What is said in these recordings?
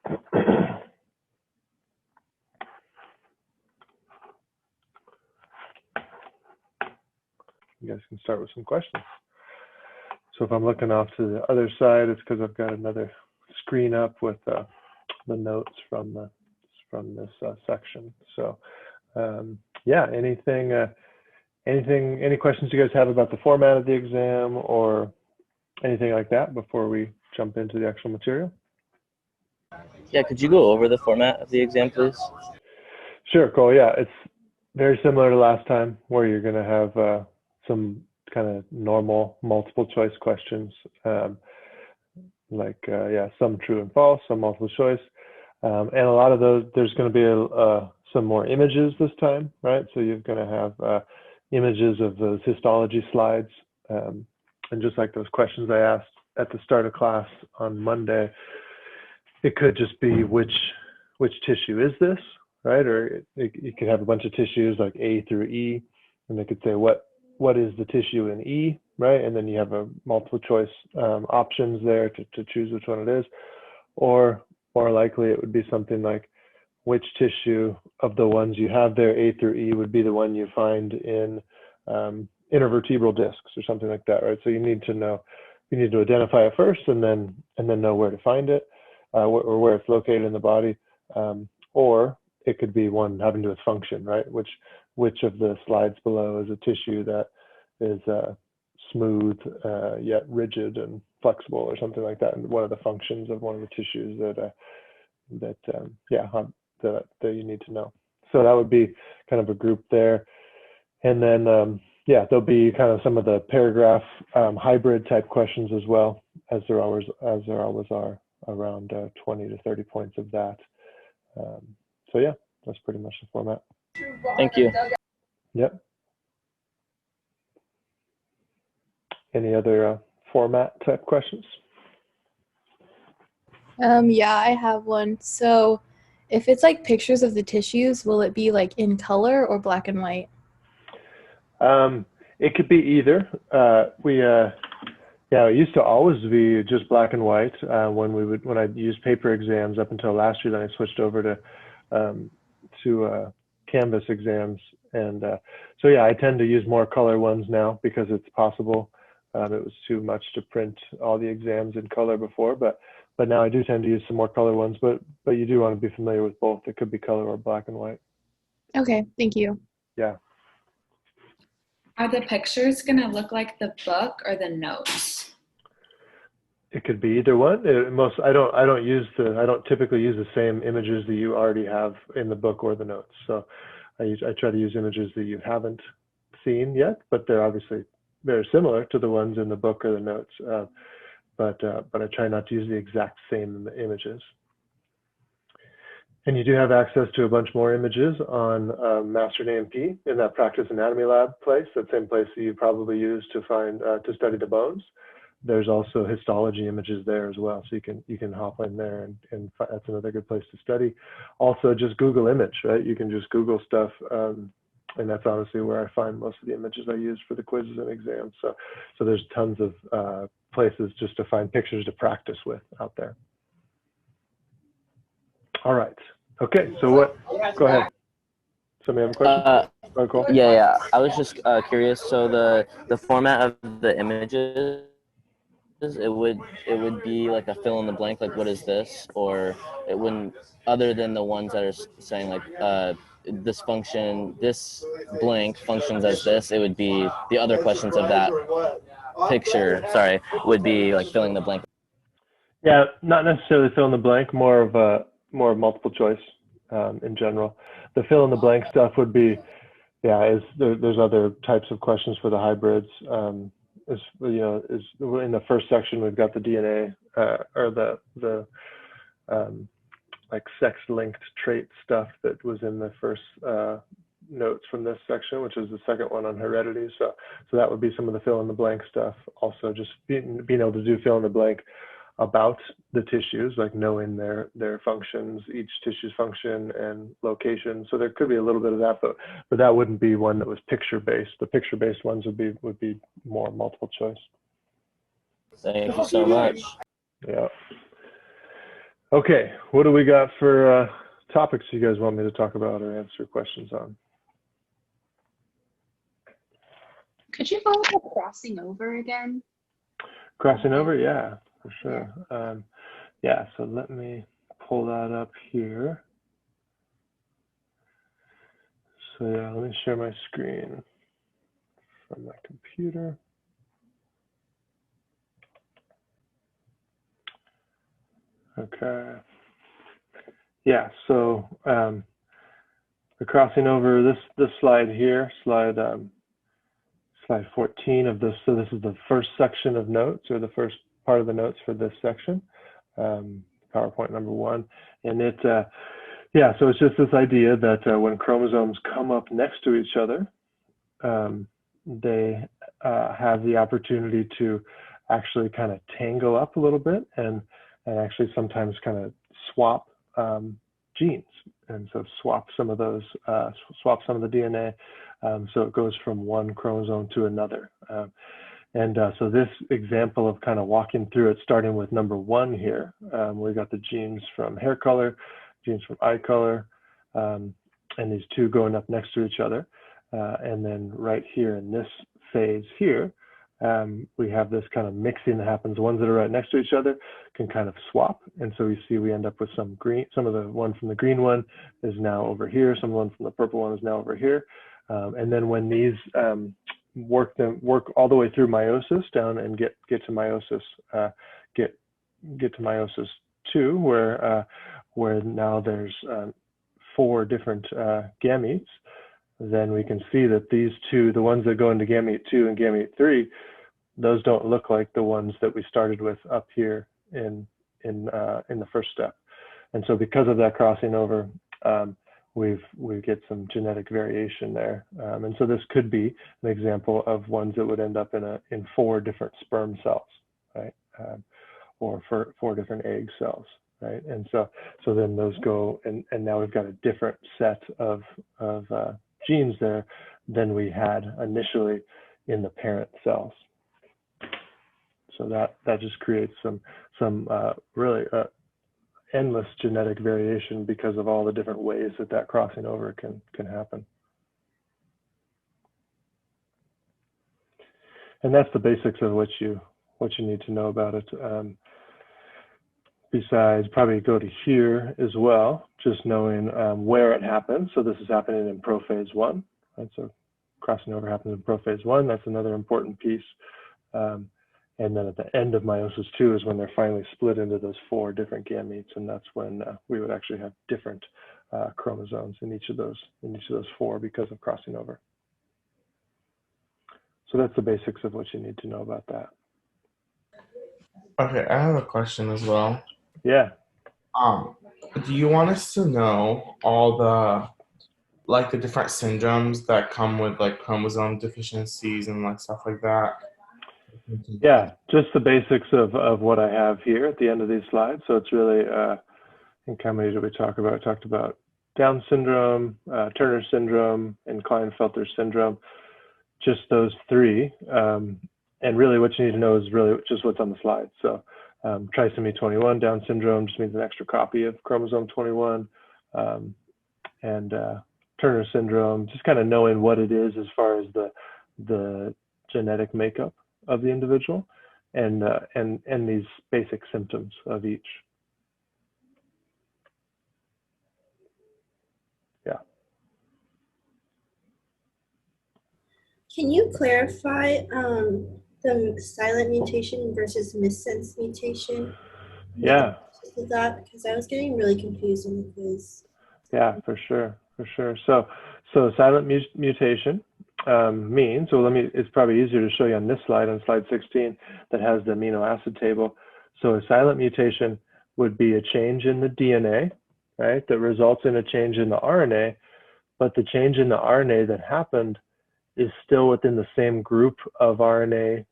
You guys can start with some questions. So if I'm looking off to the other side, it's because I've got another screen up with the notes from this section. So yeah, any questions you guys have about the format of the exam or anything like that before we jump into the actual material? Yeah, could you go over the format of the exam, please? Sure, Cole. Yeah, it's very similar to last time, where you're going to have some kind of normal multiple choice questions, like some true and false, some multiple choice, and a lot of those. There's going to be some more images this time, right? So you're going to have images of those histology slides, and just like those questions I asked at the start of class on Monday, it could just be which tissue is this, right? Or you could have a bunch of tissues like A through E, and they could say what is the tissue in E, right? And then you have a multiple choice options there to choose which one it is. Or more likely it would be something like which tissue of the ones you have there, A through E, would be the one you find in intervertebral discs or something like that, right? So you need to identify it first and then know where to find it, or where it's located in the body, or it could be one having to do with function, right? Which of the slides below is a tissue that is smooth yet rigid and flexible or something like that, and what are the functions of one of the tissues that you need to know. So that would be kind of a group there. And then there'll be kind of some of the paragraph hybrid type questions as well, as there always are, around 20 to 30 points of that. So yeah, that's pretty much the format. Thank you. Yep. Any other format type questions? Yeah, I have one. So if it's like pictures of the tissues, will it be like in color or black and white? It could be either. It used to always be just black and white when I used paper exams up until last year. Then I switched over to Canvas exams, and so yeah, I tend to use more color ones now because it's possible. It was too much to print all the exams in color before, but now I do tend to use some more color ones. But you do want to be familiar with both. It could be color or black and white. Okay, thank you. Yeah. Are the pictures going to look like the book or the notes? It could be either one. I don't typically use the same images that you already have in the book or the notes. So I try to use images that you haven't seen yet, but they're obviously very similar to the ones in the book or the notes. But I try not to use the exact same images. And you do have access to a bunch more images on Master in A&P in that practice anatomy lab place, that same place that you probably use to study the bones. There's also histology images there as well, so you can hop in there and that's another good place to study. Also, just Google image, right? You can just Google stuff, and that's honestly where I find most of the images I use for the quizzes and exams. So there's tons of places just to find pictures to practice with out there. All right. Okay. So what? Go ahead. Somebody have a question? Cool. Yeah. I was just curious. So the format of the images, it would be like a fill in the blank, like what is this, or it wouldn't, other than the ones that are saying like this function, this blank functions as this. It would be the other questions of that picture. Sorry, would be like filling the blank. Yeah, not necessarily fill in the blank, more of multiple choice in general. The fill in the blank stuff would be, there's other types of questions for the hybrids. Is in the first section we've got the DNA or the like sex-linked trait stuff that was in the first notes from this section, which is the second one on heredity. So that would be some of the fill in the blank stuff. Also, just being able to do fill in the blank about the tissues, like knowing their functions, each tissue's function and location. So there could be a little bit of that, but that wouldn't be one that was picture-based. The picture-based ones would be more multiple choice. Thank you so much. Yeah. Okay, what do we got for topics you guys want me to talk about or answer questions on? Could you go with the crossing over again? Crossing over, yeah, for sure. Yeah, so let me pull that up here. So yeah, let me share my screen from my computer. Okay. Yeah, so the crossing over, this slide here, slide 14 of this. So this is the first section of notes, or the first part of the notes for this section, PowerPoint number 1. And it, yeah, so it's just this idea that when chromosomes come up next to each other, they have the opportunity to actually kind of tangle up a little bit and actually sometimes kind of swap genes. And so swap some of those, swap some of the DNA. So it goes from one chromosome to another. So this example of kind of walking through it, starting with number 1 here, we got the genes from hair color, genes from eye color, and these two going up next to each other. And then right here in this phase here, we have this kind of mixing that happens. The ones that are right next to each other can kind of swap. And so we see we end up with some green, some of the one from the green one is now over here, some one from the purple one is now over here. And then when these work all the way through meiosis down and get to meiosis, get to meiosis 2, where now there's 4 different gametes, then we can see that these two, the ones that go into gamete 2 and gamete 3, those don't look like the ones that we started with up here in the first step. And so because of that crossing over, we get some genetic variation there. And so this could be an example of ones that would end up in 4 different sperm cells, right? Or for 4 different egg cells, right? And so then those go, and now we've got a different set of genes there than we had initially in the parent cells. So that just creates some really endless genetic variation because of all the different ways that crossing over can happen. And that's the basics of what you need to know about it. Besides, probably go to here as well, just knowing where it happens. So this is happening in prophase 1, right? So crossing over happens in prophase 1. That's another important piece. And then at the end of meiosis 2 is when they're finally split into those 4 different gametes, and that's when we would actually have different chromosomes in each of those 4 because of crossing over. So that's the basics of what you need to know about that. Okay, I have a question as well. Yeah. Do you want us to know all the different syndromes that come with like chromosome deficiencies and like stuff like that? Yeah, just the basics of what I have here at the end of these slides. So it's really, I think how many did we talk about? I talked about Down syndrome, Turner syndrome, and Klinefelter syndrome, just those 3. And really what you need to know is really just what's on the slide. So trisomy 21, Down syndrome just means an extra copy of chromosome 21. And Turner syndrome, just kind of knowing what it is as far as the genetic makeup of the individual, and these basic symptoms of each. Yeah. Can you clarify the silent mutation versus missense mutation? Yeah. That, because I was getting really confused in the quiz. Yeah, for sure. So silent mutation means, so it's probably easier to show you on this slide, on slide 16, that has the amino acid table. So a silent mutation would be a change in the DNA, right, that results in a change in the RNA, but the change in the RNA that happened is still within the same group of RNA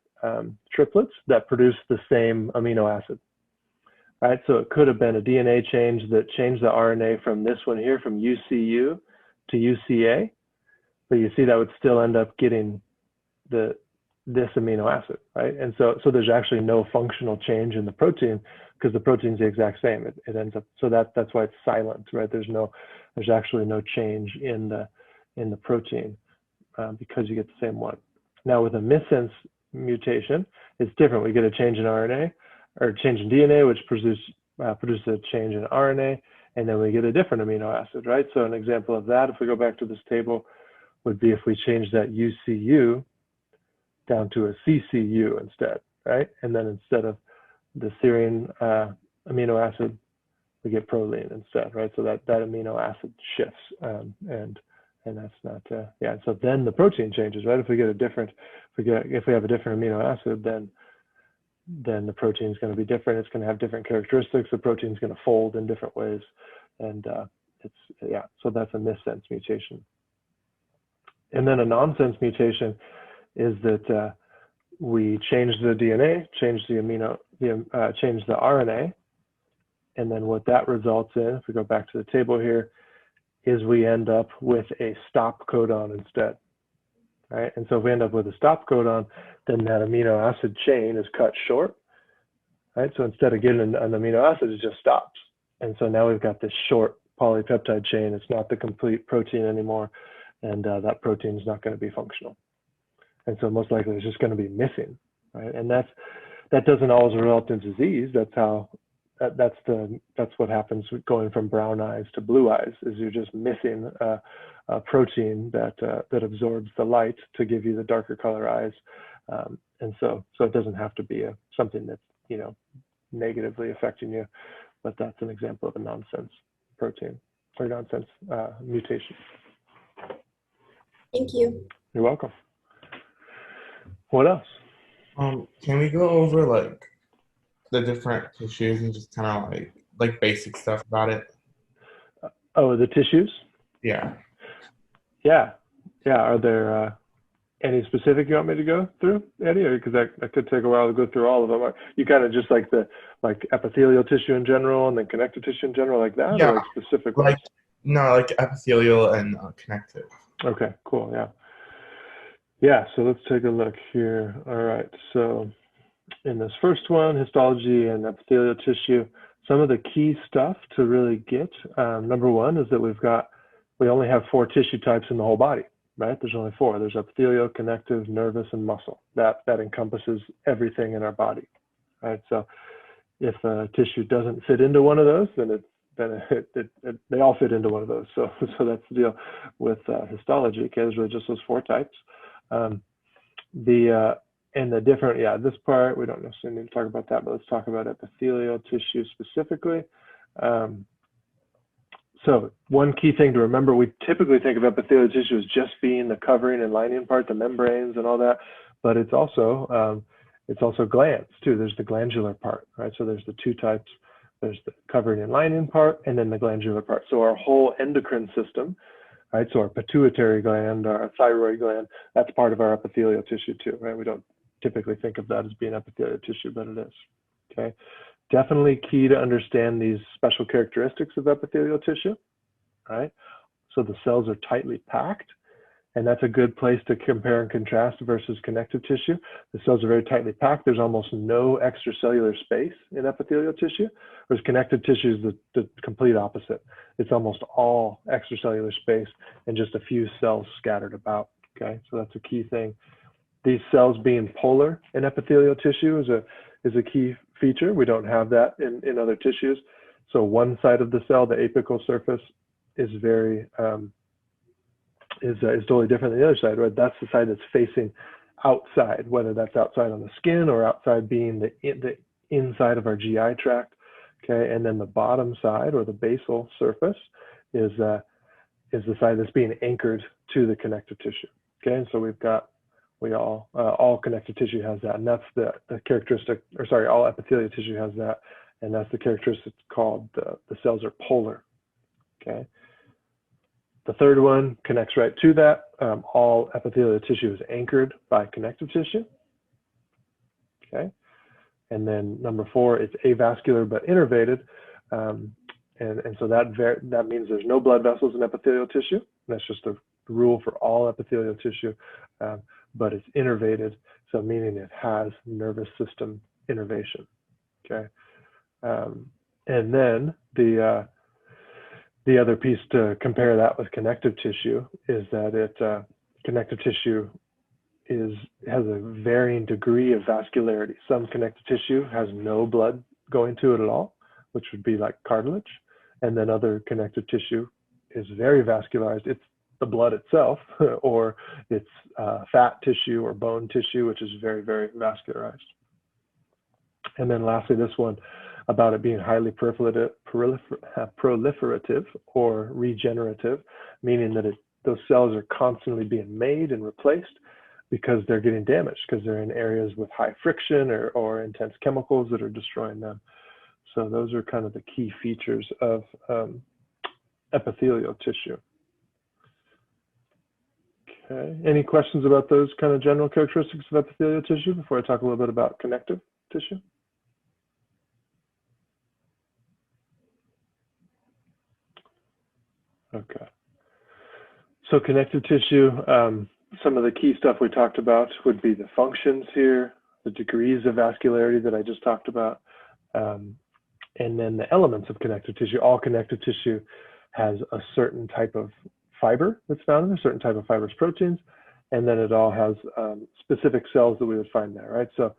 triplets that produce the same amino acid. Right, so it could have been a DNA change that changed the RNA from this one here, from UCU to UCA, but you see that would still end up getting this amino acid, right? And so there's actually no functional change in the protein because the protein's the exact same. It ends up, so that's why it's silent, right? There's actually no change in the protein because you get the same one. Now with a missense mutation, it's different. We get a change in RNA or change in DNA, which produces a change in RNA, and then we get a different amino acid, right? So an example of that, if we go back to this table, would be if we change that UCU down to a CCU instead, right? And then instead of the serine amino acid, we get proline instead, right? So that amino acid shifts, and that's not, yeah. So then the protein changes, right? If we have a different amino acid, then the protein is going to be different. It's going to have different characteristics. The protein is going to fold in different ways, and so that's a missense mutation. And then a nonsense mutation is that we change the DNA, change the RNA, and then what that results in, if we go back to the table here, is we end up with a stop codon instead, right? And so if we end up with a stop codon, then that amino acid chain is cut short, right? So instead of getting an amino acid, it just stops. And so now we've got this short polypeptide chain. It's not the complete protein anymore, and that protein is not going to be functional. And so most likely it's just going to be missing, right? And that doesn't always result in disease. That's what happens with going from brown eyes to blue eyes, is you're just missing a protein that absorbs the light to give you the darker color eyes. And so it doesn't have to be something that's, negatively affecting you, but that's an example of a nonsense protein or nonsense mutation. Thank you. You're welcome. What else? Can we go over like the different tissues and just kind of like basic stuff about it? Oh, the tissues? Yeah. Yeah. Are there any specific you want me to go through, Eddie? Or because that could take a while to go through all of them. You kind of just like epithelial tissue in general and then connective tissue in general, like that, Yeah, or like specific ones? Like epithelial and connective. Okay, cool. Yeah. So let's take a look here. All right. So in this first one, histology and epithelial tissue, some of the key stuff to really get, number one is that we only have 4 tissue types in the whole body, right? There's only 4. There's epithelial, connective, nervous, and muscle. That encompasses everything in our body, right? So if a tissue doesn't fit into one of those, then they all fit into one of those. So that's the deal with histology. Okay, there's really just those 4 types. This part, we don't necessarily need to talk about that, but let's talk about epithelial tissue specifically. So one key thing to remember, we typically think of epithelial tissue as just being the covering and lining part, the membranes and all that, but it's also glands too. There's the glandular part, right? So there's the 2 types. There's the covering and lining part, and then the glandular part. So our whole endocrine system, right? So our pituitary gland, our thyroid gland, that's part of our epithelial tissue too, right? We don't typically think of that as being epithelial tissue, but it is, okay? Definitely key to understand these special characteristics of epithelial tissue, right? So the cells are tightly packed, and that's a good place to compare and contrast versus connective tissue. The cells are very tightly packed. There's almost no extracellular space in epithelial tissue, whereas connective tissue is the complete opposite. It's almost all extracellular space and just a few cells scattered about, okay? So that's a key thing. These cells being polar in epithelial tissue is a key feature. We don't have that in other tissues. So one side of the cell, the apical surface, is very is totally different than the other side, right? That's the side that's facing outside, whether that's outside on the skin or outside being the inside of our GI tract, okay? And then the bottom side, or the basal surface, is the side that's being anchored to the connective tissue, okay? And so all connective tissue has that, and that's the characteristic, or sorry, all epithelial tissue has that, and that's the characteristic called the cells are polar, okay? The third one connects right to that. All epithelial tissue is anchored by connective tissue, okay? And then number 4, it's avascular but innervated, and so that means there's no blood vessels in epithelial tissue. That's just a rule for all epithelial tissue, but it's innervated, so meaning it has nervous system innervation, okay? And then the other piece to compare that with connective tissue is that connective tissue has a varying degree of vascularity. Some connective tissue has no blood going to it at all, which would be like cartilage. And then other connective tissue is very vascularized. It's the blood itself, or it's fat tissue or bone tissue, which is very, very vascularized. And then lastly, this one about it being highly proliferative or regenerative, meaning that those cells are constantly being made and replaced because they're getting damaged, because they're in areas with high friction or intense chemicals that are destroying them. So those are kind of the key features of epithelial tissue. Okay, any questions about those kind of general characteristics of epithelial tissue before I talk a little bit about connective tissue? Okay, so connective tissue, some of the key stuff we talked about would be the functions here, the degrees of vascularity that I just talked about, and then the elements of connective tissue. All connective tissue has a certain type of fiber that's found in there, a certain type of fibrous proteins, and then it all has specific cells that we would find there, right? So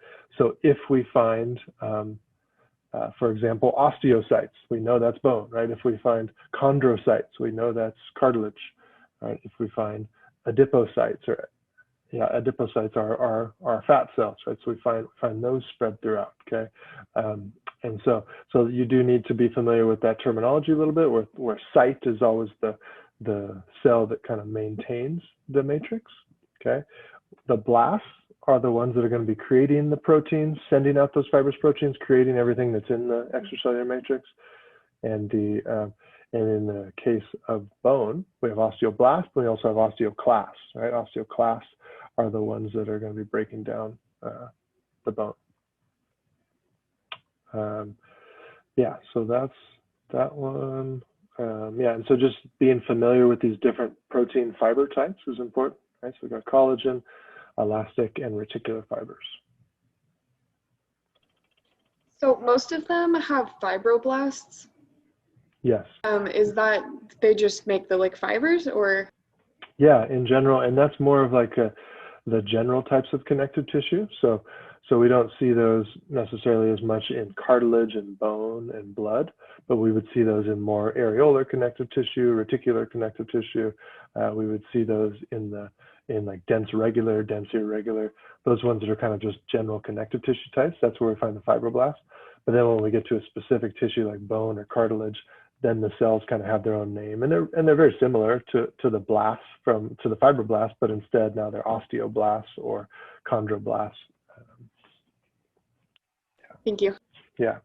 if we find, for example, osteocytes, we know that's bone, right? If we find chondrocytes, we know that's cartilage, right? If we find adipocytes, adipocytes are fat cells, right? So we find those spread throughout, okay? And so you do need to be familiar with that terminology a little bit, where site is always the cell that kind of maintains the matrix, okay? The blasts are the ones that are going to be creating the proteins, sending out those fibrous proteins, creating everything that's in the extracellular matrix. And in the case of bone, we have osteoblasts, but we also have osteoclasts, right? Osteoclasts are the ones that are going to be breaking down the bone. Yeah, so that's that one. Yeah, and so just being familiar with these different protein fiber types is important, right? So we've got collagen, elastic, and reticular fibers. So most of them have fibroblasts. Yes. Is that they just make the like fibers, or? Yeah, in general, and that's more of like the general types of connective tissue. So we don't see those necessarily as much in cartilage and bone and blood, but we would see those in more areolar connective tissue, reticular connective tissue. We would see those in like dense regular, dense irregular, those ones that are kind of just general connective tissue types. That's where we find the fibroblasts. But then when we get to a specific tissue like bone or cartilage, then the cells kind of have their own name, and they're very similar to the blasts to the fibroblasts, but instead now they're osteoblasts or chondroblasts. Thank you. Yeah.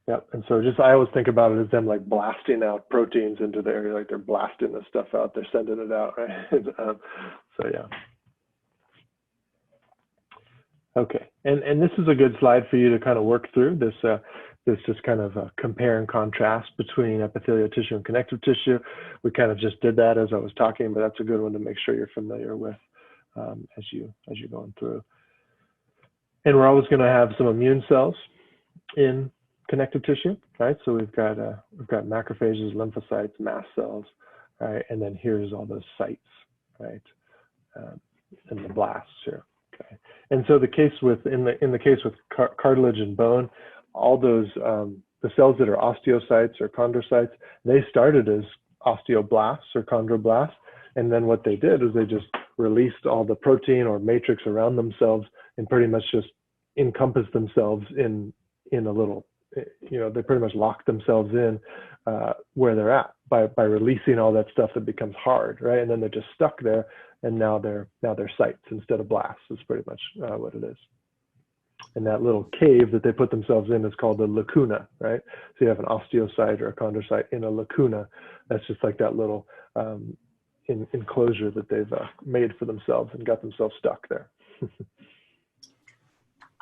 Yep. And so I always think about it as them like blasting out proteins into the area, like they're blasting the stuff out, they're sending it out, right? So yeah. Okay. And this is a good slide for you to kind of work through this. This just kind of compare and contrast between epithelial tissue and connective tissue. We kind of just did that as I was talking, but that's a good one to make sure you're familiar with as you're going through. And we're always going to have some immune cells in connective tissue, right? So we've got macrophages, lymphocytes, mast cells, right? And then here's all those sites, right? And the blasts here, okay? And so in the case with cartilage and bone, all those the cells that are osteocytes or chondrocytes, they started as osteoblasts or chondroblasts, and then what they did is they just released all the protein or matrix around themselves and pretty much just encompass themselves in a little, they pretty much lock themselves in where they're at by releasing all that stuff that becomes hard, right? And then they're just stuck there, and now they're sites instead of blasts is pretty much what it is. And that little cave that they put themselves in is called the lacuna, right? So you have an osteocyte or a chondrocyte in a lacuna. That's just like that little enclosure that they've made for themselves and got themselves stuck there.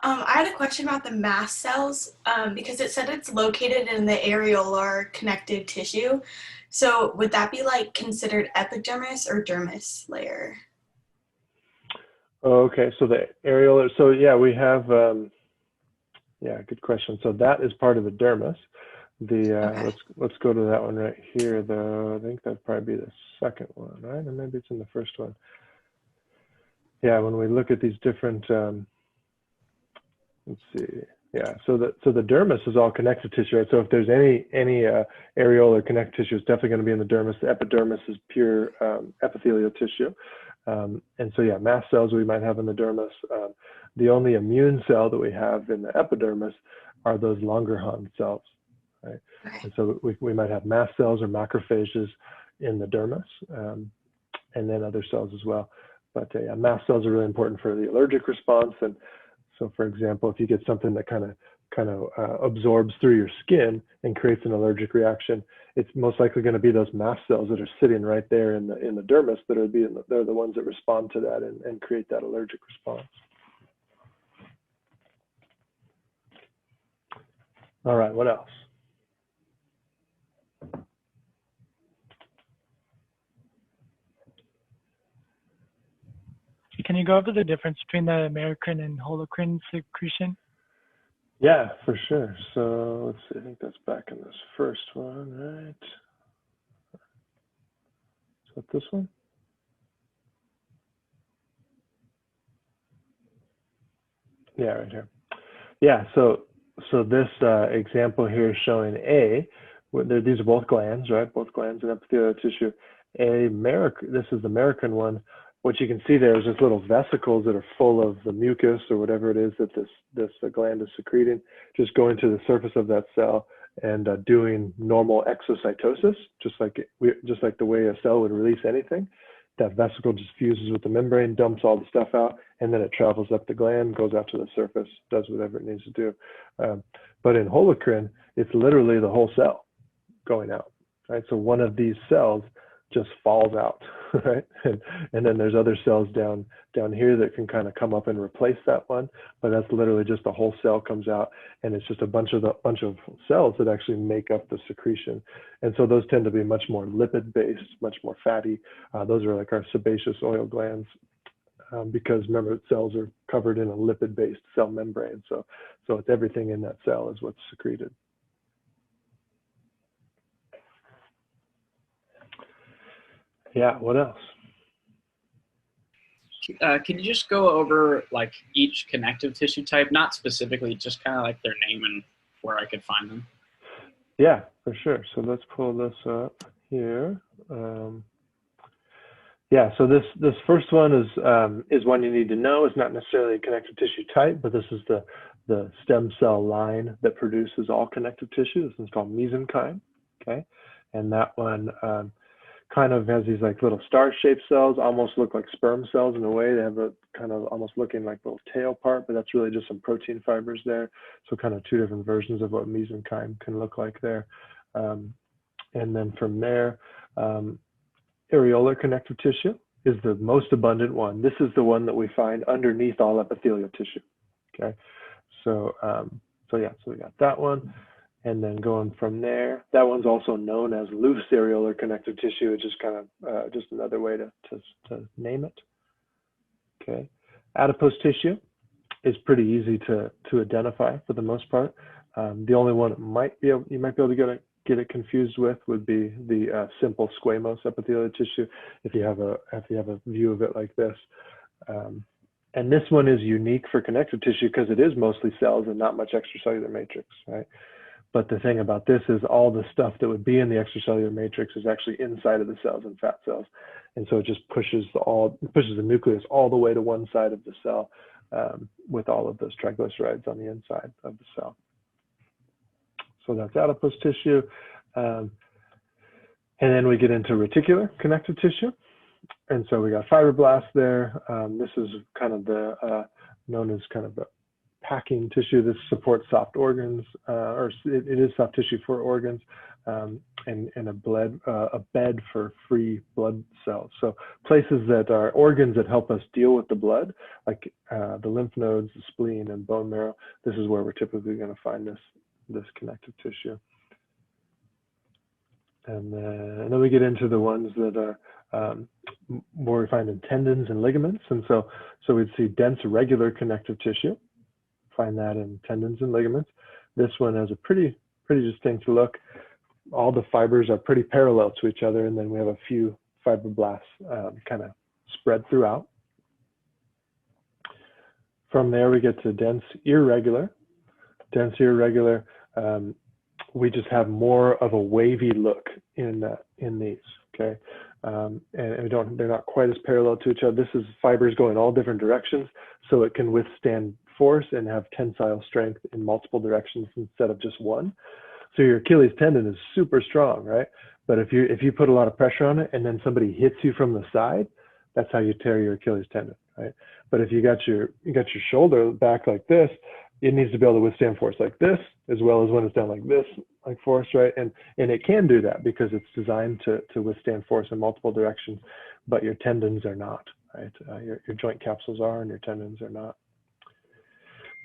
I had a question about the mast cells because it said it's located in the areolar connective tissue. So would that be like considered epidermis or dermis layer? Okay, so the areolar, so yeah, we have Yeah, good question. So that is part of the dermis. Okay. Let's go to that one right here, though. I think that'd probably be the second one, right? Or maybe it's in the first one. Yeah, when we look at these different, let's see. Yeah, so the dermis is all connective tissue, right? So if there's any areolar connective tissue, it's definitely going to be in the dermis. The epidermis is pure epithelial tissue, and so yeah, mast cells we might have in the dermis. The only immune cell that we have in the epidermis are those Langerhans cells, right? Okay. And so we might have mast cells or macrophages in the dermis, and then other cells as well. But yeah, mast cells are really important for the allergic response. And so, for example, if you get something that kind of absorbs through your skin and creates an allergic reaction, it's most likely going to be those mast cells that are sitting right there in the dermis they're the ones that respond to that and create that allergic response. All right, what else? Can you go over the difference between the American and holocrine secretion? Yeah, for sure. So let's see, I think that's back in this first one, right? Is that this one? Yeah, right here. Yeah, so this example here is showing these are both glands, right? Both glands and epithelial tissue. This is the American one. What you can see there is just little vesicles that are full of the mucus or whatever it is that this gland is secreting, just going to the surface of that cell and doing normal exocytosis, just like the way a cell would release anything. That vesicle just fuses with the membrane, dumps all the stuff out, and then it travels up the gland, goes out to the surface, does whatever it needs to do. But in holocrine, it's literally the whole cell going out, right? So one of these cells just falls out, right? And then there's other cells down here that can kind of come up and replace that one, but that's literally just the whole cell comes out, and it's just a bunch of cells that actually make up the secretion. And so those tend to be much more lipid-based, much more fatty. Those are like our sebaceous oil glands, because remember, cells are covered in a lipid-based cell membrane. So it's everything in that cell is what's secreted. Yeah, what else? Can you just go over like each connective tissue type, not specifically, just kind of like their name and where I could find them? Yeah, for sure. So let's pull this up here. Yeah, so this first one is one you need to know. It's not necessarily a connective tissue type, but this is the stem cell line that produces all connective tissue. This one's called mesenchyme. Okay, and that one kind of has these like little star-shaped cells, almost look like sperm cells in a way. They have a kind of almost looking like little tail part, but that's really just some protein fibers there. So kind of two different versions of what mesenchyme can look like there. And then from there, areolar connective tissue is the most abundant one. This is the one that we find underneath all epithelial tissue. Okay, so yeah, so we got that one. And then going from there, that one's also known as loose areolar connective tissue, which is kind of just another way to name it. Okay, adipose tissue is pretty easy to identify for the most part. The only one you might be able to get it confused with would be the simple squamous epithelial tissue, if you have a view of it like this. And this one is unique for connective tissue because it is mostly cells and not much extracellular matrix, right? But the thing about this is all the stuff that would be in the extracellular matrix is actually inside of the cells and fat cells. And so it just pushes the nucleus all the way to one side of the cell with all of those triglycerides on the inside of the cell. So that's adipose tissue. And then we get into reticular connective tissue. And so we got fibroblasts there. This is kind of known as kind of the packing tissue. This supports soft organs, or it is soft tissue for organs, and a bed for free blood cells. So places that are organs that help us deal with the blood, like the lymph nodes, the spleen, and bone marrow. This is where we're typically going to find this connective tissue. And then we get into the ones that are more refined in tendons and ligaments. And so we'd see dense regular connective tissue find that in tendons and ligaments. This one has a pretty distinct look. All the fibers are pretty parallel to each other, and then we have a few fibroblasts kind of spread throughout. From there, we get to dense irregular. Dense irregular, we just have more of a wavy look in these, okay? And they're not quite as parallel to each other. This is fibers going all different directions, so it can withstand force and have tensile strength in multiple directions instead of just one. So your Achilles tendon is super strong, right? But if you put a lot of pressure on it and then somebody hits you from the side, that's how you tear your Achilles tendon, right? But if you got your shoulder back like this, it needs to be able to withstand force like this, as well as when it's down like this, like force, right? And it can do that because it's designed to withstand force in multiple directions, but your tendons are not, right? Your joint capsules are and your tendons are not.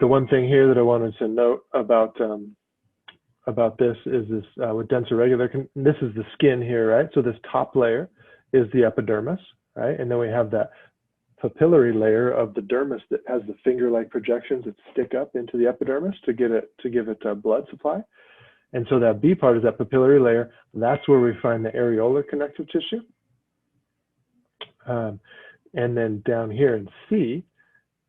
The one thing here that I wanted to note about this is this with dense irregular, this is the skin here, right? So this top layer is the epidermis, right? And then we have that papillary layer of the dermis that has the finger-like projections that stick up into the epidermis to give it a blood supply. And so that B part is that papillary layer. That's where we find the areolar connective tissue. And then down here in C,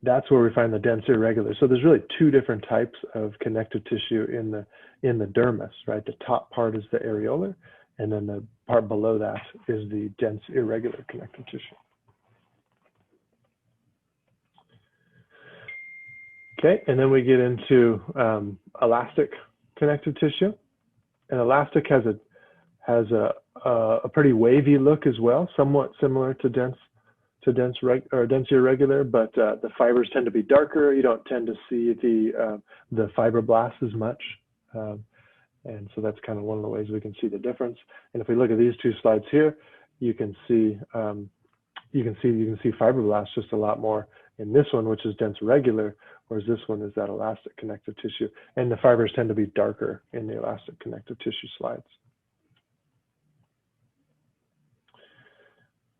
that's where we find the dense irregular. So there's really two different types of connective tissue in the dermis, right? The top part is the areolar, and then the part below that is the dense irregular connective tissue. Okay, and then we get into elastic connective tissue. And elastic has a pretty wavy look as well, somewhat similar to dense irregular, but the fibers tend to be darker. You don't tend to see the fibroblasts as much, and so that's kind of one of the ways we can see the difference. And if we look at these two slides here, you can see fibroblasts just a lot more in this one, which is dense irregular, whereas this one is that elastic connective tissue, and the fibers tend to be darker in the elastic connective tissue slides.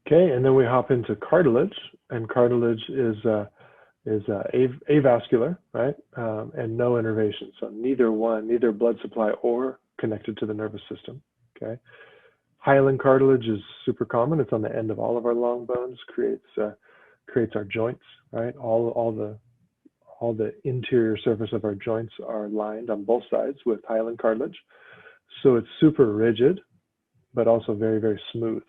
Okay, and then we hop into cartilage, and cartilage is avascular, right? And no innervation, so neither blood supply or connected to the nervous system. Okay, hyaline cartilage is super common. It's on the end of all of our long bones. Creates our joints, right? All the interior surface of our joints are lined on both sides with hyaline cartilage, so it's super rigid, but also very, very smooth.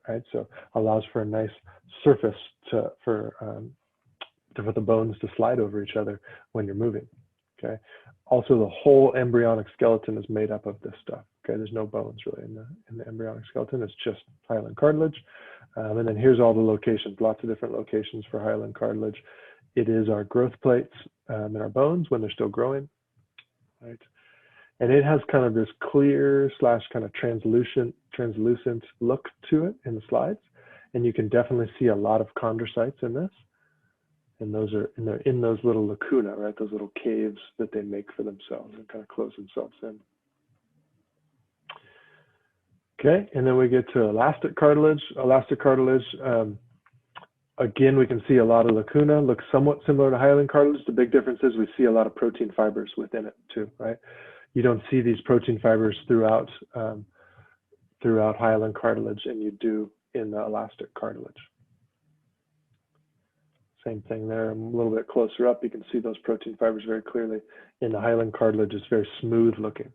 Right, so allows for a nice surface for the bones to slide over each other when you're moving. Okay, also the whole embryonic skeleton is made up of this stuff. Okay, there's no bones really in the embryonic skeleton. It's just hyaline cartilage, and then here's all the locations. Lots of different locations for hyaline cartilage. It is our growth plates in our bones when they're still growing. Right. And it has kind of this clear / kind of translucent look to it in the slides. And you can definitely see a lot of chondrocytes in this. And they're in those little lacuna, right? Those little caves that they make for themselves and kind of close themselves in. Okay, and then we get to elastic cartilage. Elastic cartilage, again, we can see a lot of lacuna, looks somewhat similar to hyaline cartilage. The big difference is we see a lot of protein fibers within it too, right? You don't see these protein fibers throughout hyaline cartilage, and you do in the elastic cartilage. Same thing there, a little bit closer up, you can see those protein fibers very clearly. In the hyaline cartilage, it's very smooth looking.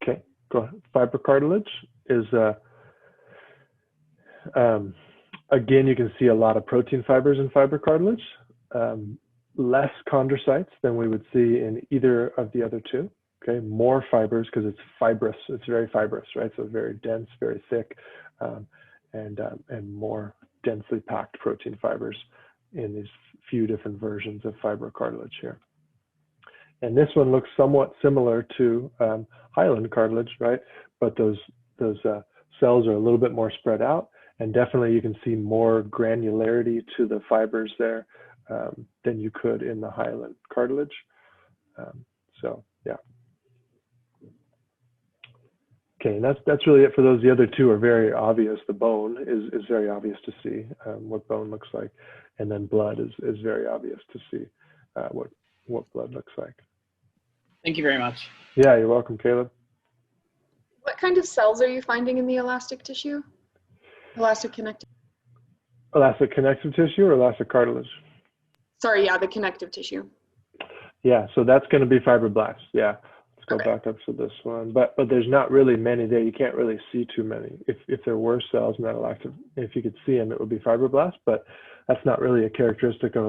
Okay, go ahead. Fibrocartilage is, again, you can see a lot of protein fibers in fibrocartilage. Less chondrocytes than we would see in either of the other two. Okay, more fibers because it's fibrous. It's very fibrous, right? So very dense, very thick, and more densely packed protein fibers in these few different versions of fibrocartilage here. And this one looks somewhat similar to hyaline cartilage, right? But those cells are a little bit more spread out, and definitely you can see more granularity to the fibers there than you could in the hyaline cartilage. So yeah. Okay, and that's really it for those. The other two are very obvious. The bone is very obvious to see what bone looks like, and then blood is very obvious to see what blood looks like. Thank you very much. Yeah, you're welcome, Caleb. What kind of cells are you finding in the elastic tissue? Elastic connective. Elastic connective tissue or elastic cartilage? Sorry, yeah, the connective tissue. Yeah, so that's going to be fibroblasts. Yeah, let's go Okay. back up to this one. But there's not really many there. You can't really see too many. If there were cells in that if you could see them, it would be fibroblasts. But that's not really a characteristic of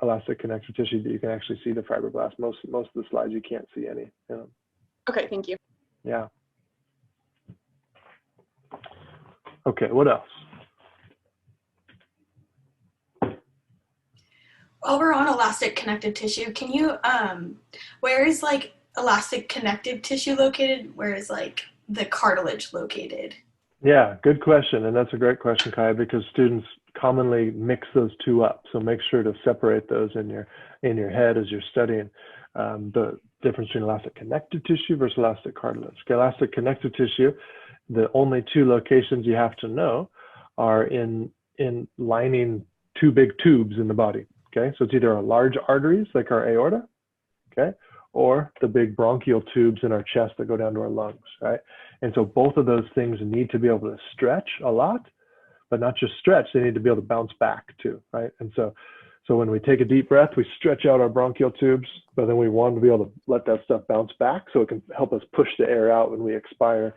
elastic connective tissue that you can actually see the fibroblasts. Most of the slides you can't see any. Okay, thank you. Yeah. Okay, what else? While we're on elastic connective tissue, can you, where is like elastic connective tissue located? Where is like the cartilage located? Yeah, good question. And that's a great question, Kai, because students commonly mix those two up. So make sure to separate those in your head as you're studying the difference between elastic connective tissue versus elastic cartilage. Okay, elastic connective tissue, the only two locations you have to know are in lining two big tubes in the body. Okay, so it's either our large arteries like our aorta, okay, or the big bronchial tubes in our chest that go down to our lungs, right? And so both of those things need to be able to stretch a lot, but not just stretch, they need to be able to bounce back too, right? And so when we take a deep breath, we stretch out our bronchial tubes, but then we want to be able to let that stuff bounce back so it can help us push the air out when we expire.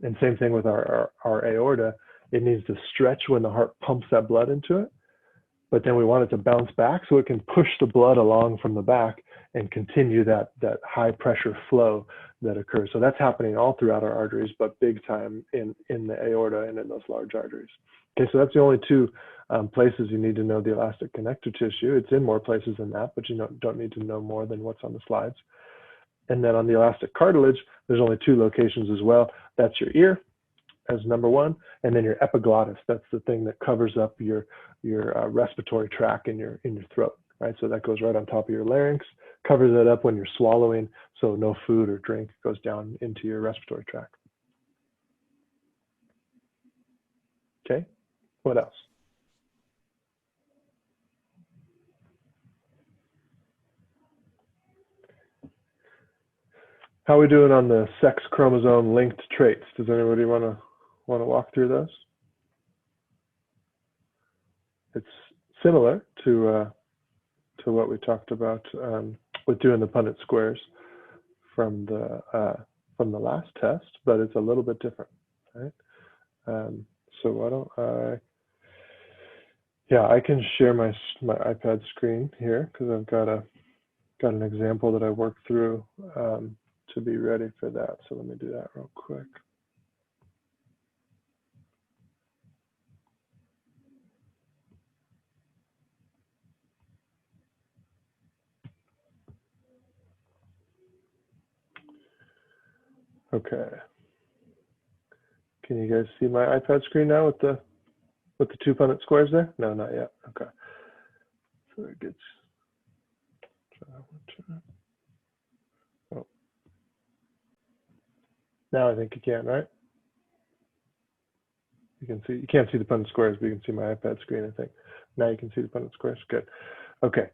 And same thing with our aorta. It needs to stretch when the heart pumps that blood into it, but then we want it to bounce back so it can push the blood along from the back and continue that high pressure flow that occurs. So that's happening all throughout our arteries, but big time in the aorta and in those large arteries. Okay, so that's the only two places you need to know the elastic connective tissue. It's in more places than that, but you don't need to know more than what's on the slides. And then on the elastic cartilage, there's only two locations as well. That's your ear as number one, and then your epiglottis. That's the thing that covers up your respiratory tract in your throat, right? So that goes right on top of your larynx, covers it up when you're swallowing, so no food or drink goes down into your respiratory tract. Okay, what else? How are we doing on the sex chromosome linked traits? Does anybody want to walk through those? It's similar to what we talked about with doing the Punnett squares from the last test, but it's a little bit different, right? So why don't I can share my iPad screen here because I've got an example that I worked through to be ready for that. So let me do that real quick. Okay. Can you guys see my iPad screen now with the two Punnett squares there? No, not yet. Okay. So it gets. Oh. Now I think you can, right? You can see. You can't see the Punnett squares, but you can see my iPad screen, I think. Now you can see the Punnett squares. Good. Okay.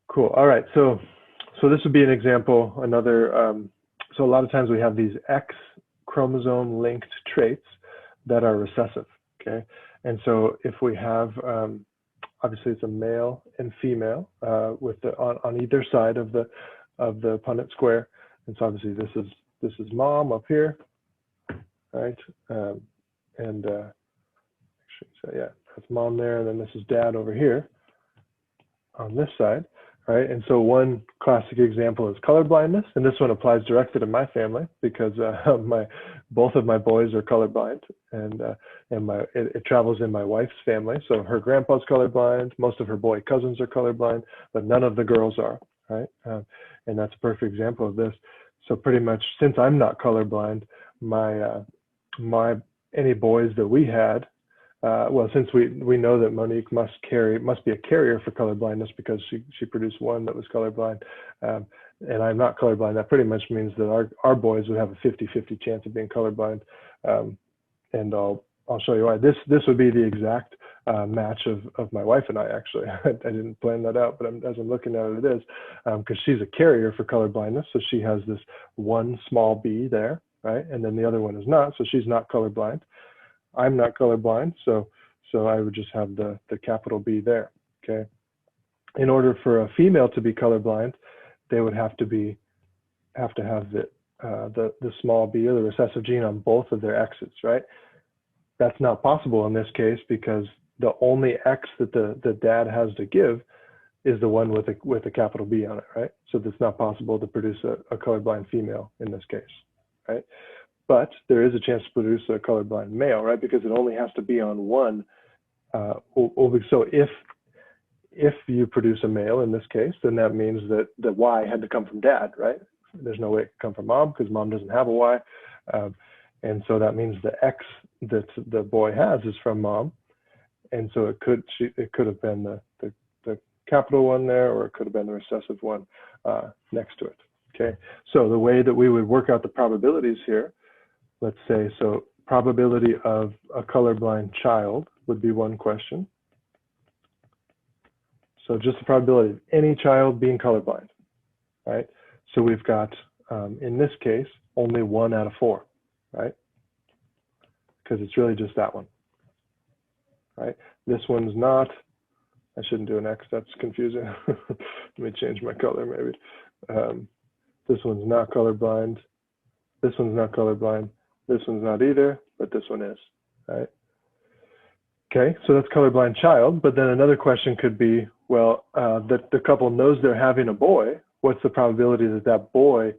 Cool. All right. So this would be an example. Another. So a lot of times we have these X chromosome linked traits that are recessive. Okay. And so if we have, obviously it's a male and female with on either side of the Punnett square. And so obviously this is mom up here, right? So yeah, that's mom there, and then this is dad over here on this side, right? And so one classic example is color blindness, and this one applies directly to my family because both of my boys are colorblind, and it travels in my wife's family. So her grandpa's colorblind, most of her boy cousins are colorblind, but none of the girls are, right? And that's a perfect example of this. So pretty much, since I'm not colorblind, any boys that we had, well, since we know that Monique must be a carrier for colorblindness because she produced one that was colorblind, and I'm not colorblind, that pretty much means that our boys would have a 50-50 chance of being colorblind. And I'll show you why. This would be the exact match of my wife and I, actually. I didn't plan that out, but as I'm looking at it, it is, because she's a carrier for colorblindness. So she has this one small B there, right? And then the other one is not, so she's not colorblind. I'm not colorblind, so I would just have the capital B there, okay? In order for a female to be colorblind, they would have to have the small b or the recessive gene on both of their X's, right? That's not possible in this case because the only X that the dad has to give is the one with a capital B on it, right? So it's not possible to produce a colorblind female in this case, right? But there is a chance to produce a colorblind male, right? Because it only has to be on one. So if you produce a male in this case, then that means that the Y had to come from dad, right? There's no way it could come from mom because mom doesn't have a Y. And so that means the X that the boy has is from mom. And so it could have been the capital one there, or it could have been the recessive one next to it, okay? So the way that we would work out the probabilities here, let's say, so probability of a colorblind child would be one question. So just the probability of any child being colorblind, right? So we've got, in this case, only 1 out of 4, right? Because it's really just that one, right? This one's not, I shouldn't do an X, that's confusing. Let me change my color maybe. This one's not colorblind. This one's not colorblind. This one's not either, but this one is, right? Okay, so that's colorblind child, but then another question could be, well, the couple knows they're having a boy. What's the probability that that boy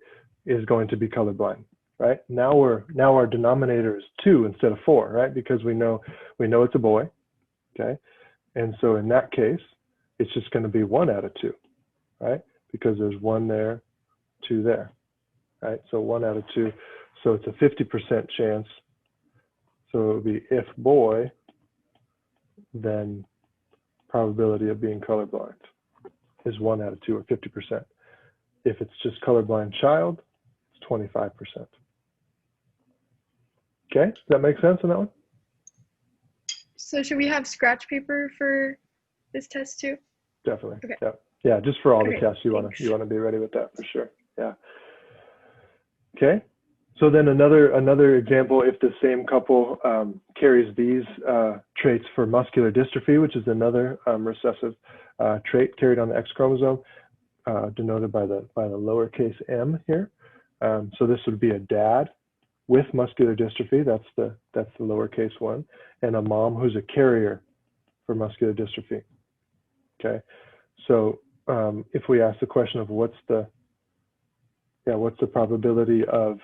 is going to be colorblind, right? Now our denominator is 2 instead of 4, right? Because we know it's a boy, okay? And so in that case, it's just going to be 1 out of 2, right? Because there's 1 there, 2 there, right? So 1 out of 2. So it's a 50% chance. So it would be if boy, then probability of being colorblind is 1 out of 2, or 50%. If it's just colorblind child, it's 25%. Okay, does that make sense on that one? So should we have scratch paper for this test too? Definitely. Okay. Yeah, just for all the Okay, tests, you want thanks. to be ready with that for sure. Yeah. Okay. So then another example, if the same couple carries these traits for muscular dystrophy, which is another recessive trait carried on the X chromosome, denoted by the lowercase m here. So this would be a dad with muscular dystrophy, that's the lowercase one, and a mom who's a carrier for muscular dystrophy. Okay, so if we ask the question of what's the probability of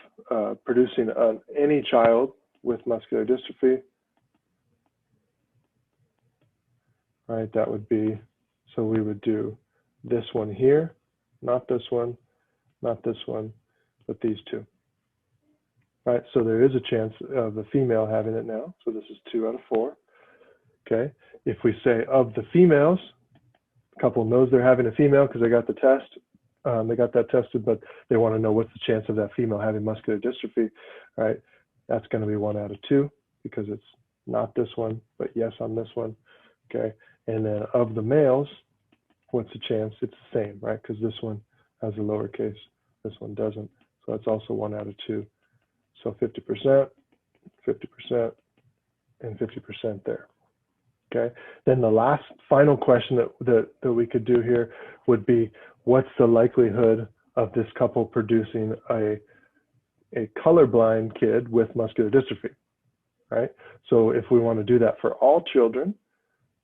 producing any child with muscular dystrophy, right? That would be, so we would do this one here, not this one, not this one, but these two. Right, so there is a chance of the female having it now. So this is 2 out of 4. Okay, if we say of the females, a couple knows they're having a female because they got the test. They got that tested, but they want to know what's the chance of that female having muscular dystrophy, right? That's going to be 1 out of 2 because it's not this one, but yes on this one, okay? And then of the males, what's the chance? It's the same, right? Because this one has a lowercase, this one doesn't. So it's also 1 out of 2. So 50%, 50%, and 50% there, okay? Then the last final question that we could do here would be, what's the likelihood of this couple producing a colorblind kid with muscular dystrophy, right? So if we want to do that for all children,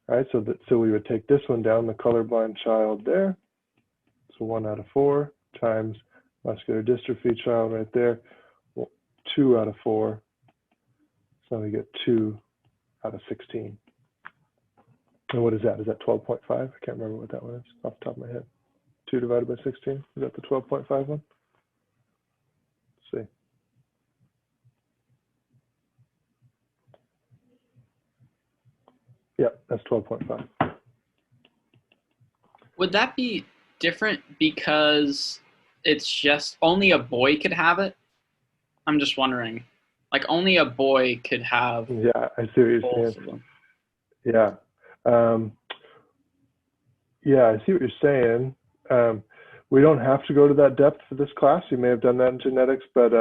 right? So we would take this one down, the colorblind child there. So 1 out of 4 times muscular dystrophy child right there. 2 out of 4. So we get 2 out of 16. And what is that? Is that 12.5? I can't remember what that one is off the top of my head. 2 divided by 16. Is that the 12.5 one? Let's see. Yep, that's 12.5. Would that be different because it's just only a boy could have it? I'm just wondering. Like only a boy could have Yeah, I see what you're both saying. of them. Yeah. Yeah, I see what you're saying. We don't have to go to that depth for this class. You may have done that in genetics, but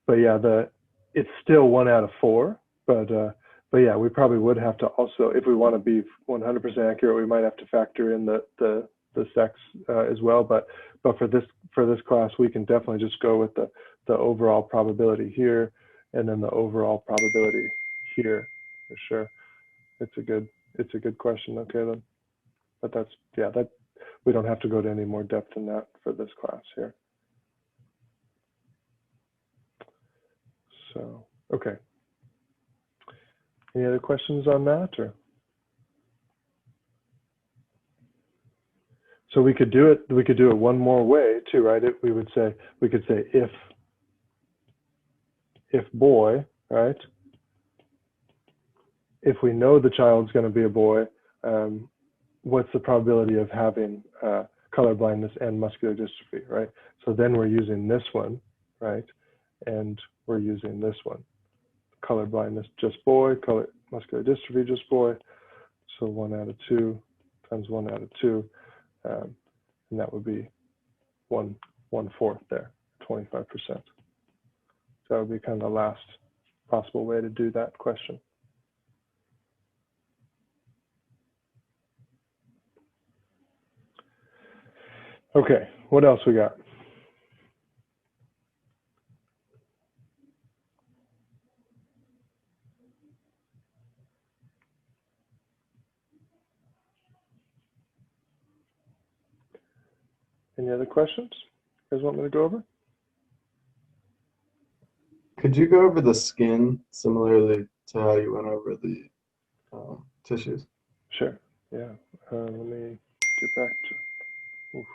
yeah, it's still 1 out of 4. But yeah, we probably would have to also, if we want to be 100% accurate, we might have to factor in the sex as well. But for this class, we can definitely just go with the overall probability here, and then the overall probability here for sure. It's a good question. Okay then, but that we don't have to go to any more depth than that for this class here. So okay. Any other questions on that, or? So we could do it one more way too, right? We could say if boy, right? If we know the child's going to be a boy, what's the probability of having color blindness and muscular dystrophy, right? So then we're using this one, right? And we're using this one. Color blindness, just boy. Color muscular dystrophy, just boy. So 1 out of 2 times 1 out of 2. And that would be 1/4 there, 25%. So that would be kind of the last possible way to do that question. Okay, what else we got? Any other questions you guys want me to go over? Could you go over the skin similarly to how you went over the tissues? Sure, yeah. Let me get back to, oof.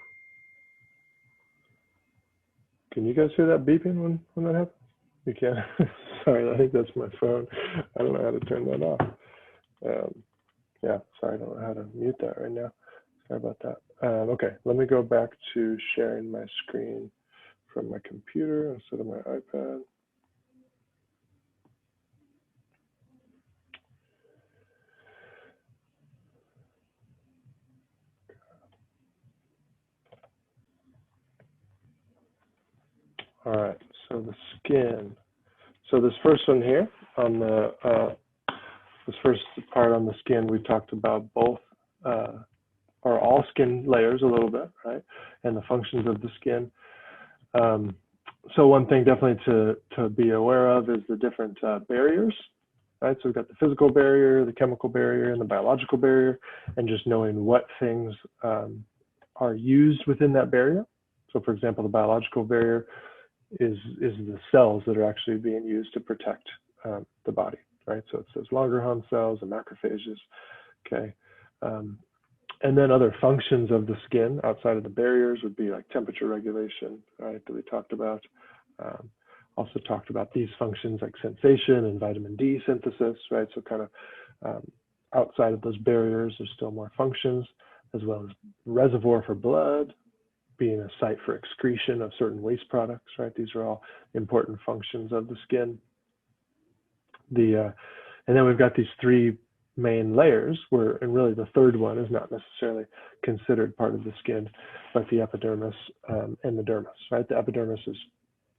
Can you guys hear that beeping when that happens? You can? Sorry, I think that's my phone. I don't know how to turn that off. Yeah, sorry, I don't know how to mute that right now. Sorry about that. Okay, let me go back to sharing my screen from my computer instead of my iPad. All right, so the skin. So this first one here on this first part on the skin, we talked about both or all skin layers a little bit, right? And the functions of the skin. So one thing definitely to be aware of is the different barriers, right? So we've got the physical barrier, the chemical barrier, and the biological barrier, and just knowing what things are used within that barrier. So for example, the biological barrier is the cells that are actually being used to protect the body, right? So it's those Langerhans cells and macrophages, okay? And then other functions of the skin outside of the barriers would be like temperature regulation, right, that we talked about. Also talked about these functions like sensation and vitamin D synthesis, right? So kind of outside of those barriers, there's still more functions, as well as reservoir for blood, being a site for excretion of certain waste products, right? These are all important functions of the skin. And then we've got these 3 main layers and really the third one is not necessarily considered part of the skin, but the epidermis and the dermis, right? The epidermis is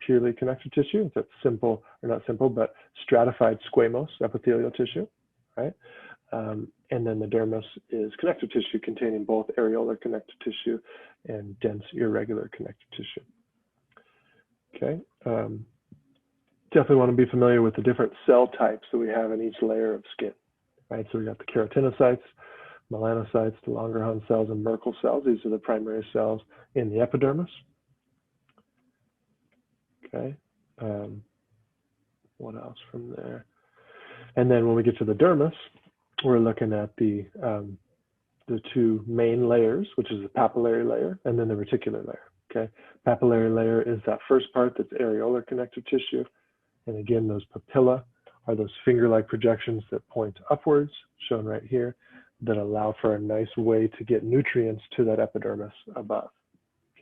purely connective tissue. It's simple, or not simple, but stratified squamous epithelial tissue, right? And then the dermis is connective tissue containing both areolar connective tissue and dense irregular connective tissue. Okay. Definitely want to be familiar with the different cell types that we have in each layer of skin, right? So we got the keratinocytes, melanocytes, the Langerhans cells, and Merkel cells. These are the primary cells in the epidermis. Okay. What else from there? And then when we get to the dermis, we're looking at the 2 main layers, which is the papillary layer and then the reticular layer. Okay. Papillary layer is that first part that's areolar connective tissue. And again, those papilla are those finger-like projections that point upwards, shown right here, that allow for a nice way to get nutrients to that epidermis above.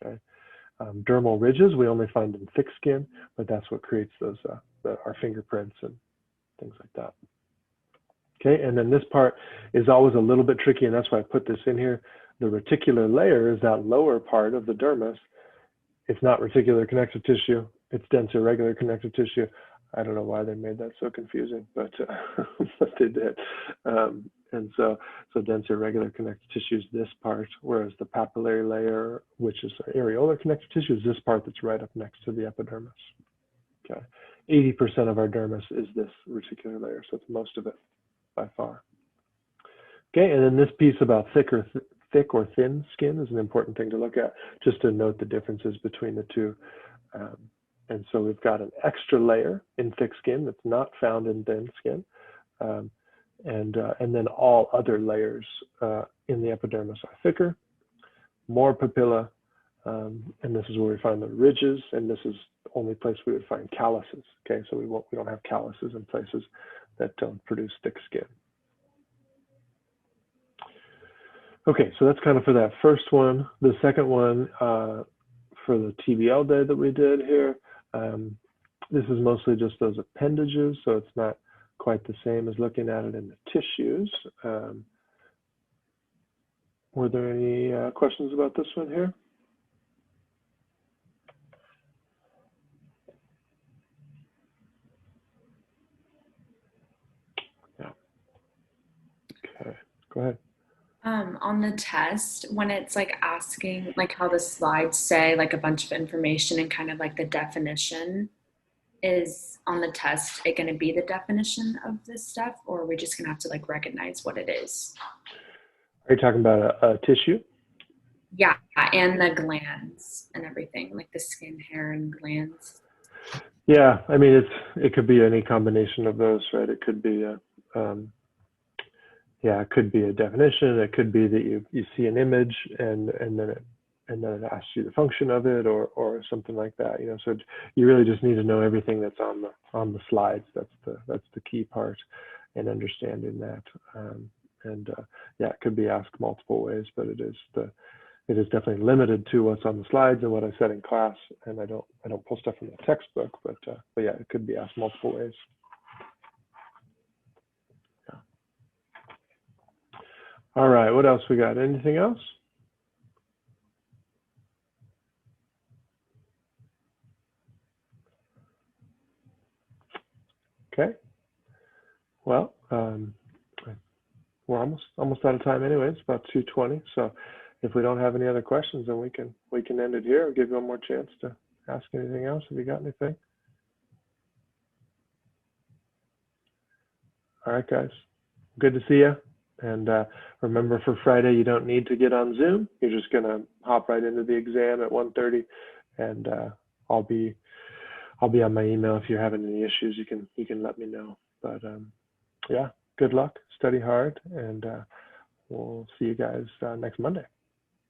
Okay. Dermal ridges we only find in thick skin, but that's what creates those our fingerprints and things like that. Okay, and then this part is always a little bit tricky, and that's why I put this in here. The reticular layer is that lower part of the dermis. It's not reticular connective tissue. It's dense irregular connective tissue. I don't know why they made that so confusing, but, but they did. And so dense irregular connective tissue is this part, whereas the papillary layer, which is areolar connective tissue, is this part that's right up next to the epidermis. Okay, 80% of our dermis is this reticular layer, so it's most of it by far. Okay, and then this piece about thick or thin skin is an important thing to look at, just to note the differences between the two. And so we've got an extra layer in thick skin that's not found in thin skin. And then all other layers in the epidermis are thicker, more papilla, and this is where we find the ridges, and this is the only place we would find calluses. Okay, so we don't have calluses in places that don't produce thick skin. Okay, so that's kind of for that first one. The second one, for the TBL day that we did here, this is mostly just those appendages, so it's not quite the same as looking at it in the tissues. Were there any questions about this one here? Yeah. Okay, go ahead. On the test, when it's like asking, like how the slides say like a bunch of information and kind of like the definition, is on the test it going to be the definition of this stuff, or are we just going to have to like recognize what it is? Are you talking about a tissue? Yeah, and the glands and everything, like the skin, hair, and glands. Yeah, I mean, it could be any combination of those, right? It could be a yeah, it could be a definition. It could be that you see an image and then it asks you the function of it or something like that. You know, so you really just need to know everything that's on the slides. That's the key part in understanding that. Yeah, it could be asked multiple ways, but it is definitely limited to what's on the slides and what I said in class. And I don't pull stuff from the textbook, but yeah, it could be asked multiple ways. Yeah. All right, what else we got? Anything else? Okay. Well, we're almost out of time anyway. It's about 2:20. So if we don't have any other questions, then we can end it here. I'll give you one more chance to ask anything else if you got anything. All right, guys. Good to see you. And remember, for Friday, you don't need to get on Zoom. You're just gonna hop right into the exam at 1:30, and I'll be on my email if you're having any issues. You can let me know. But yeah, good luck. Study hard, and we'll see you guys next Monday.